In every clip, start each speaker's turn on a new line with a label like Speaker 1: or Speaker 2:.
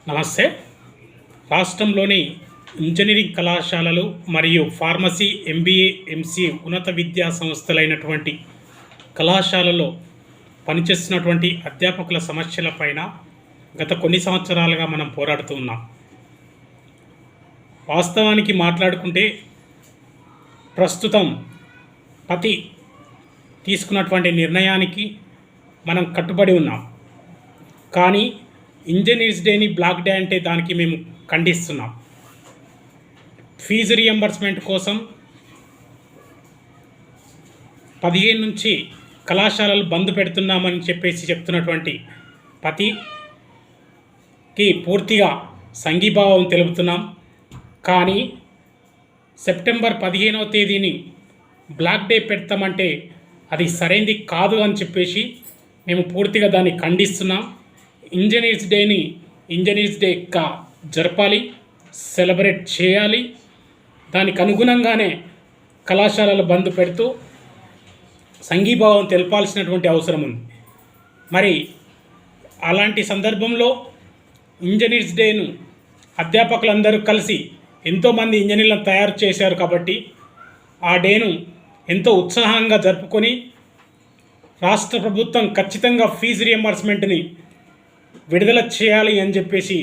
Speaker 1: నమస్తే. రాష్ట్రంలోని ఇంజనీరింగ్ కళాశాలలు మరియు ఫార్మసీ, ఎంబీఏ, ఎంసీఏ ఉన్నత విద్యా సంస్థలైనటువంటి కళాశాలలో పనిచేస్తున్నటువంటి అధ్యాపకుల సమస్యలపైన గత కొన్ని సంవత్సరాలుగా మనం పోరాడుతూ ఉన్నాం. వాస్తవానికి మాట్లాడుకుంటే ప్రస్తుతం పతి తీసుకున్నటువంటి నిర్ణయానికి మనం కట్టుబడి ఉన్నాం. కానీ ఇంజనీర్స్ డేని బ్లాక్ డే అంటే దానికి మేము ఖండిస్తున్నాం. ఫీజు రియంబర్స్మెంట్ కోసం 15 నుంచి కళాశాలలు బంద్ పెడుతున్నామని చెప్తున్నటువంటి పతికి పూర్తిగా సంఘీభావం తెలుపుతున్నాం. కానీ సెప్టెంబర్ 15వ తేదీని బ్లాక్ డే పెడతామంటే అది సరైనది కాదు అని చెప్పేసి మేము పూర్తిగా దాన్ని ఖండిస్తున్నాం. ఇంజనీర్స్ డేని ఇంజనీర్స్ డేగా జరపాలి, సెలబ్రేట్ చేయాలి. దానికి అనుగుణంగానే కళాశాలలు బంద్ పెడుతూ సంఘీభావం తెలపాల్సినటువంటి అవసరం ఉంది. మరి అలాంటి సందర్భంలో ఇంజనీర్స్ డేను అధ్యాపకులందరూ కలిసి ఎంతోమంది ఇంజనీర్లను తయారు చేశారు కాబట్టి ఆ డేను ఎంతో ఉత్సాహంగా జరుపుకొని రాష్ట్ర ప్రభుత్వం ఖచ్చితంగా ఫీజు రియంబర్స్మెంట్ని విడుదల చేయాలి అని చెప్పేసి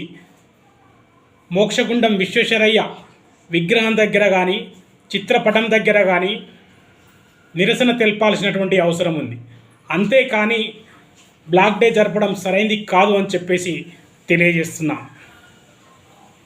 Speaker 1: మోక్షగుండం విశ్వేశ్వరయ్య విగ్రహం దగ్గర కానీ చిత్రపటం దగ్గర కానీ నిరసన తెలపాల్సినటువంటి అవసరం ఉంది. అంతేకాని బ్లాక్ డే జరపడం సరైనది కాదు అని చెప్పేసి తెలియజేస్తున్నాం.